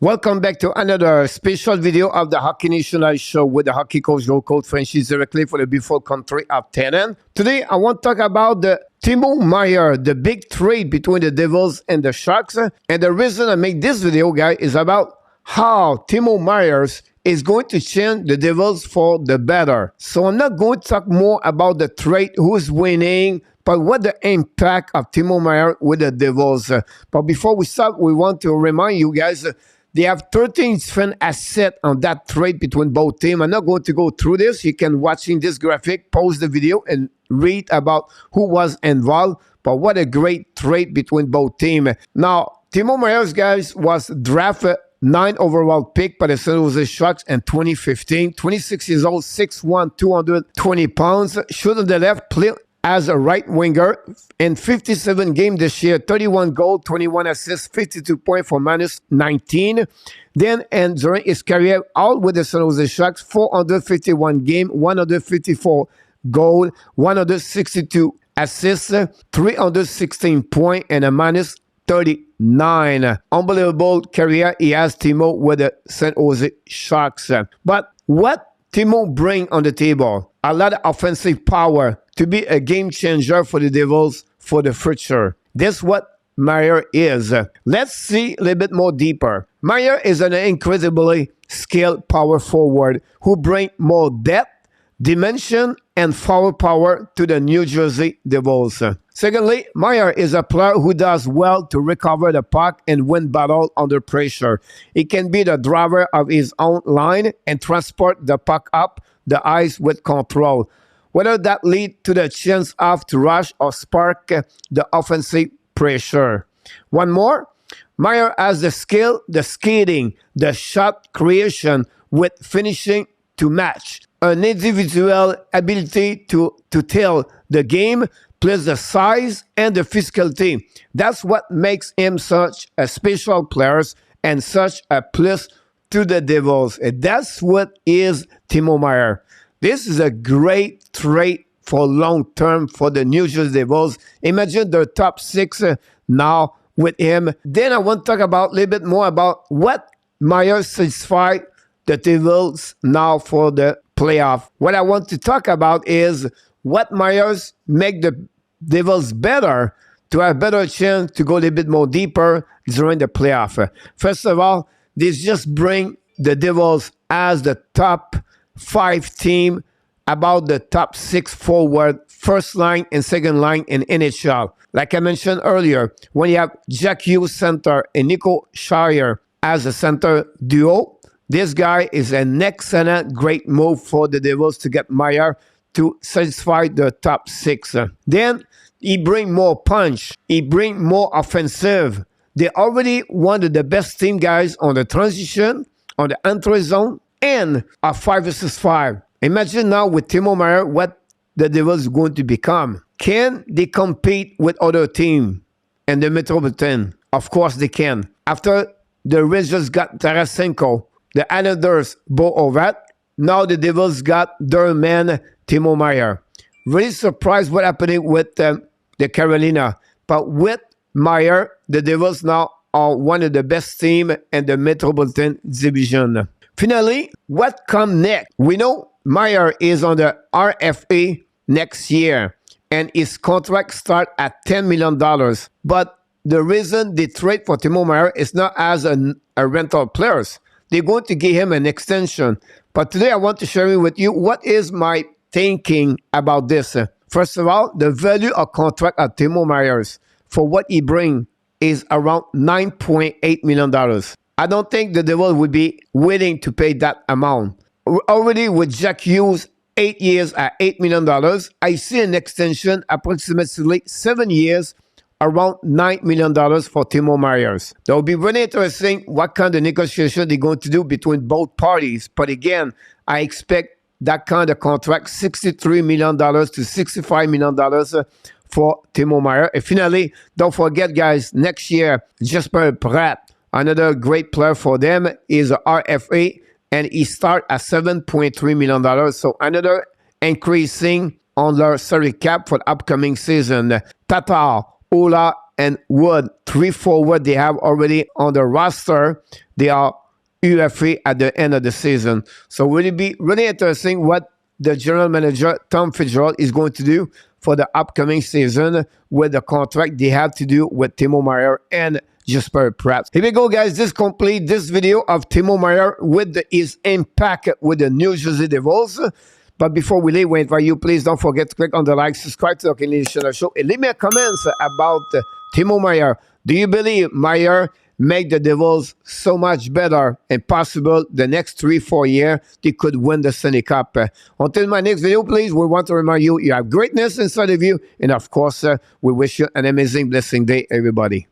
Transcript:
Welcome back to another special video of the Hockey Nation Live show with the hockey coach, goal coach Frenchy, directly for the beautiful country of Canada. Today, I want to talk about the Timo Meier, the big trade between the Devils and the Sharks. And the reason I make this video, guys, is about how Timo Meier is going to change the Devils for the better. So I'm not going to talk more about the trade, who's winning, but what the impact of Timo Meier with the Devils. But before we start, we want to remind you guys, they have 13 different assets on that trade between both teams. I'm not going to go through this. You can watch in this graphic, pause the video, and read about who was involved. But what a great trade between both teams. Now, Timo Meier, guys, was drafted 9th overall pick by the San Jose Sharks in 2015. 26 years old, 6'1", 220 pounds. Shoot on the left, play as a right winger. In 57 games this year, 31 goals, 21 assists, 52 points for -19. Then, and during his career, all with the San Jose Sharks, 451 games, 154 goals, 162 assists, 316 points, and a -39. Unbelievable career he has, Timo, with the San Jose Sharks. But what Timo brings on the table? A lot of offensive power to be a game changer for the Devils for the future. That's what Meier is. Let's see a little bit more deeper. Meier is an incredibly skilled power forward who brings more depth, dimension, and forward power to the New Jersey Devils. Secondly, Meier is a player who does well to recover the puck and win battle under pressure. He can be the driver of his own line and transport the puck up the ice with control, whether that leads to the chance of to rush or spark the offensive pressure. One more, Meier has the skill, the skating, the shot creation with finishing to match, an individual ability to tell the game, plus the size and the physicality. That's what makes him such a special player and such a plus to the Devils. And that's what is Timo Meier. This is a great trade for long term for the New Jersey Devils. Imagine their top six now with him. Then I want to talk about a little bit more about what Meier satisfied the Devils now for the playoff. What I want to talk about is what Meier make the Devils better to have a better chance to go a little bit more deeper during the playoff. First of all, this just bring the Devils as the top 5 team about the top 6 forward, first line and second line in NHL. Like I mentioned earlier, when you have Jack Hughes center and Nico Shire as a center duo, this guy is an excellent, great move for the Devils to get Meier to satisfy the top 6. Then he bring more punch. He bring more offensive. They already one of the best team guys on the transition, on the entry zone, and a 5 versus 5. Imagine now with Timo Meier what the Devils are going to become. Can they compete with other teams in the Metropolitan? Of course they can. After the Rangers got Tarasenko, the Islanders Bo Horvat, now the Devils got their man Timo Meier. Really surprised what happening with the Carolina. But with Meier, the Devils now are one of the best teams in the Metropolitan Division. Finally, what comes next? We know Meier is on the RFA next year, and his contract starts at $10 million. But the reason they trade for Timo Meier is not as a rental player. They're going to give him an extension. But today I want to share with you what is my thinking about this. First of all, the value of contract of Timo Meier for what he brings is around $9.8 million. I don't think the Devils would be willing to pay that amount. Already with Jack Hughes, 8 years at $8 million, I see an extension approximately 7 years, around $9 million for Timo Meier. That will be really interesting what kind of negotiation they're going to do between both parties. But again, I expect that kind of contract, $63 million to $65 million for Timo Meier. And finally, don't forget, guys, next year, Jesper Bratt, another great player for them, is a RFA, and he starts at $7.3 million. So another increasing on their salary cap for the upcoming season. Tatar, Ola, and Wood, 3 forward they have already on the roster. They are UFA at the end of the season. So will it be really interesting what the general manager, Tom Fitzgerald, is going to do for the upcoming season with the contract they have to do with Timo Meier and Jesper Pratt. Here we go, guys. This complete this video of Timo Meier with his impact with the New Jersey Devils. But before we leave, we invite you, please don't forget to click on the like, subscribe to the Canadian Channel Show, and leave me a comment about Timo Meier. Do you believe Meier make the Devils so much better and possible the next 3-4 years they could win the Stanley Cup? Until my next video, please, we want to remind you, you have greatness inside of you. And of course, we wish you an amazing, blessing day, everybody.